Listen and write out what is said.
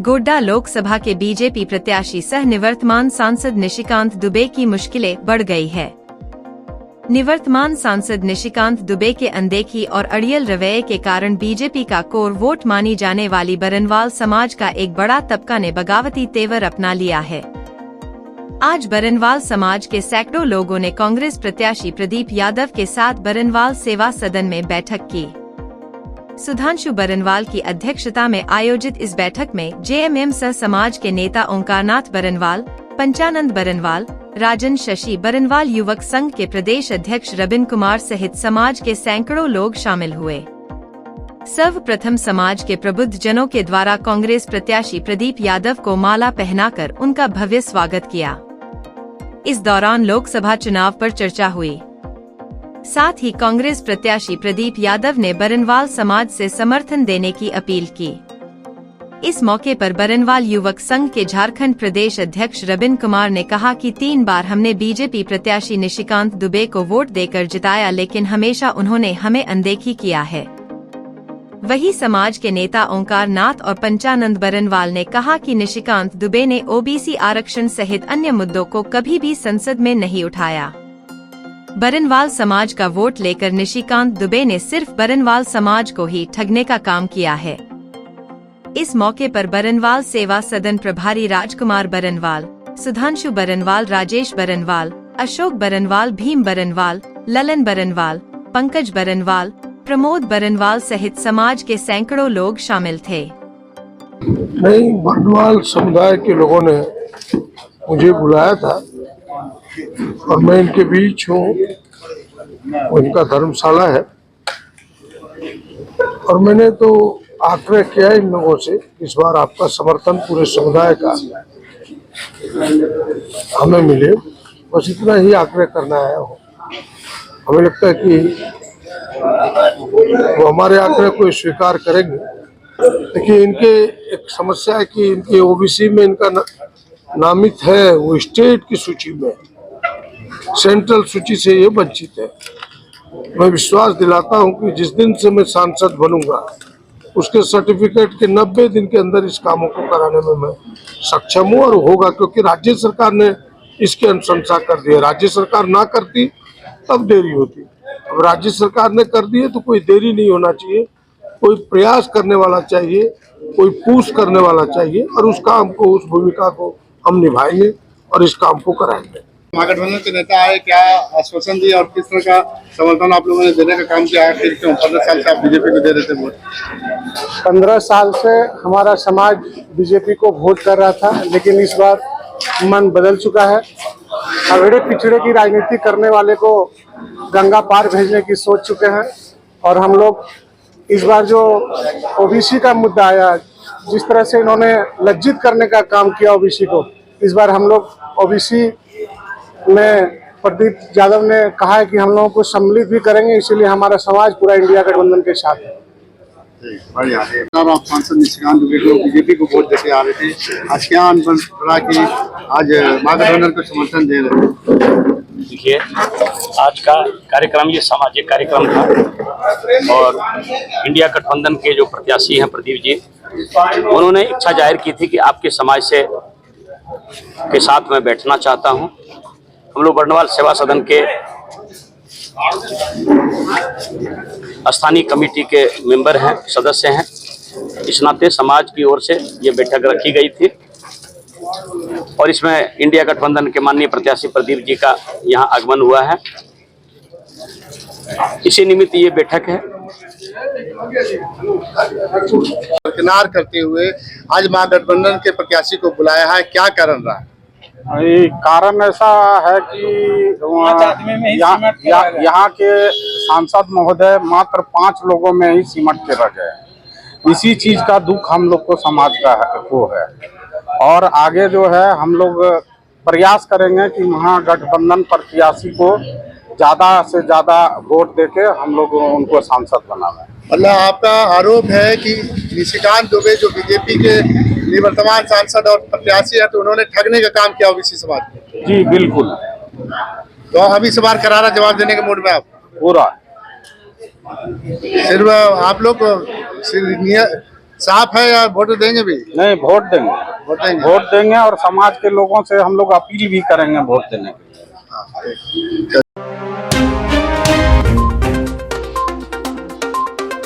गोड्डा लोकसभा के बीजेपी प्रत्याशी सह निवर्तमान सांसद निशिकांत दुबे की मुश्किलें बढ़ गई है। निवर्तमान सांसद निशिकांत दुबे के अनदेखी और अड़ियल रवैये के कारण बीजेपी का कोर वोट मानी जाने वाली बरनवाल समाज का एक बड़ा तबका ने बगावती तेवर अपना लिया है। आज बरनवाल समाज के सैकड़ों लोगों ने कांग्रेस प्रत्याशी प्रदीप यादव के साथ बरनवाल सेवा सदन में बैठक की। सुधांशु बरनवाल की अध्यक्षता में आयोजित इस बैठक में जेएमएम सह समाज के नेता ओंकारनाथ बरनवाल, पंचानंद बरनवाल, राजन शशि बरनवाल युवक संघ के प्रदेश अध्यक्ष रबिन कुमार सहित समाज के सैकड़ों लोग शामिल हुए। सर्वप्रथम समाज के प्रबुद्ध जनों के द्वारा कांग्रेस प्रत्याशी प्रदीप यादव को माला पहनाकर उनका भव्य स्वागत किया। इस दौरान लोकसभा चुनाव पर चर्चा हुई। साथ ही कांग्रेस प्रत्याशी प्रदीप यादव ने बरनवाल समाज से समर्थन देने की अपील की। इस मौके पर बरनवाल युवक संघ के झारखंड प्रदेश अध्यक्ष रबिन कुमार ने कहा कि 3 बार हमने बीजेपी प्रत्याशी निशिकांत दुबे को वोट देकर जिताया, लेकिन हमेशा उन्होंने हमें अनदेखी किया है। वही समाज के नेता ओंकारनाथ और पंचानंद बरनवाल ने कहा कि निशिकांत दुबे ने ओबीसी आरक्षण सहित अन्य मुद्दों को कभी भी संसद में नहीं उठाया। बरनवाल समाज का वोट लेकर निशिकांत दुबे ने सिर्फ बरनवाल समाज को ही ठगने का काम किया है। इस मौके पर बरनवाल सेवा सदन प्रभारी राजकुमार बरनवाल, सुधांशु बरनवाल, राजेश बरनवाल, अशोक बरनवाल, भीम बरनवाल, ललन बरनवाल, पंकज बरनवाल, प्रमोद बरनवाल सहित समाज के सैकड़ों लोग शामिल थे। नहीं, बरनवाल समुदाय के लोगों ने मुझे बुलाया था और मैं इनके बीच हूँ। इनका धर्मशाला है और मैंने तो आग्रह किया इन लोगों से इस बार आपका समर्थन पूरे समुदाय का हमें मिले, बस इतना ही आग्रह करना आया हूँ। हमें लगता है कि वो हमारे आग्रह को स्वीकार करेंगे। देखिए, इनके एक समस्या है कि इनके ओबीसी में इनका नामित है, वो स्टेट की सूची में, सेंट्रल सूची से ये वंचित है। मैं विश्वास दिलाता हूं कि जिस दिन से मैं सांसद बनूंगा उसके सर्टिफिकेट के 90 दिन के अंदर इस कामों को कराने में मैं सक्षम हूं और होगा, क्योंकि राज्य सरकार ने इसकी अनुशंसा कर दी है। राज्य सरकार ना करती तब देरी होती, अब राज्य सरकार ने कर दी है तो कोई देरी नहीं होना चाहिए। कोई प्रयास करने वाला चाहिए, कोई पुश करने वाला चाहिए और उस काम को, उस भूमिका को हम निभाएंगे और इस काम को कराएंगे। महागठबंधन के नेता है, क्या आश्वासन दिया और किस तरह का समर्थन आप लोगों ने देने का काम किया? आखिर क्यों 15 साल से आप बीजेपी को दे रहे थे वोट? 15 साल से हमारा समाज बीजेपी को वोट कर रहा था, लेकिन इस बार मन बदल चुका है। अगड़े पिछड़े की राजनीति करने वाले को गंगा पार भेजने की सोच चुके हैं और हम लोग इस बार जो ओबीसी का मुद्दा आया, जिस तरह से इन्होंने लज्जित करने का काम किया ओबीसी को, इस बार हम लोग ओबीसी में प्रदीप यादव ने कहा है कि हम लोगों को सम्मिलित भी करेंगे, इसीलिए हमारा समाज पूरा इंडिया गठबंधन के साथ है। बढ़िया है। आप सांसद निशिकांत दुबे को बीजेपी को वोट देके आ रहे थे, आज क्या अनुभव रहा कि आज महागठबंधन को समर्थन दे रहे हैं? देखिए, आज का कार्यक्रम ये सामाजिक कार्यक्रम था और इंडिया गठबंधन के जो प्रत्याशी हैं प्रदीप जी, उन्होंने इच्छा जाहिर की थी कि आपके समाज से के साथ मैं बैठना चाहता हूं। हम लोग बरनवाल सेवा सदन के स्थानीय कमेटी के मेंबर हैं, सदस्य हैं। इस नाते समाज की ओर से ये बैठक रखी गई थी और इसमें इंडिया गठबंधन के माननीय प्रत्याशी प्रदीप जी का यहाँ आगमन हुआ है। इसी निमित्त ये बैठक है। किनार करते हुए आज महागठबंधन के प्रत्याशी को बुलाया है, क्या कारण रहा? कारण ऐसा है कि यहाँ के सांसद महोदय मात्र 5 लोगों में ही सिमट के रह गए। इसी चीज का दुख हम लोग को समाज का है और आगे जो है हम लोग प्रयास करेंगे कि महागठबंधन प्रत्याशी को ज्यादा से ज्यादा वोट देके हम लोग उनको सांसद बनावे। मतलब आपका आरोप है कि निशिकांत दुबे जो बीजेपी के निवर्तमान सांसद और प्रत्याशी है, तो उन्होंने ठगने का काम किया ओबीसी समाज को? जी बिल्कुल। तो अभी इस बार करारा जवाब देने के मूड में आप? पूरा। सिर्फ आप लोग साफ है या वोट देंगे भी? नहीं, वोट देंगे। वोट देंगे और समाज के लोगों से हम लोग अपील भी करेंगे वोट देने के लिए।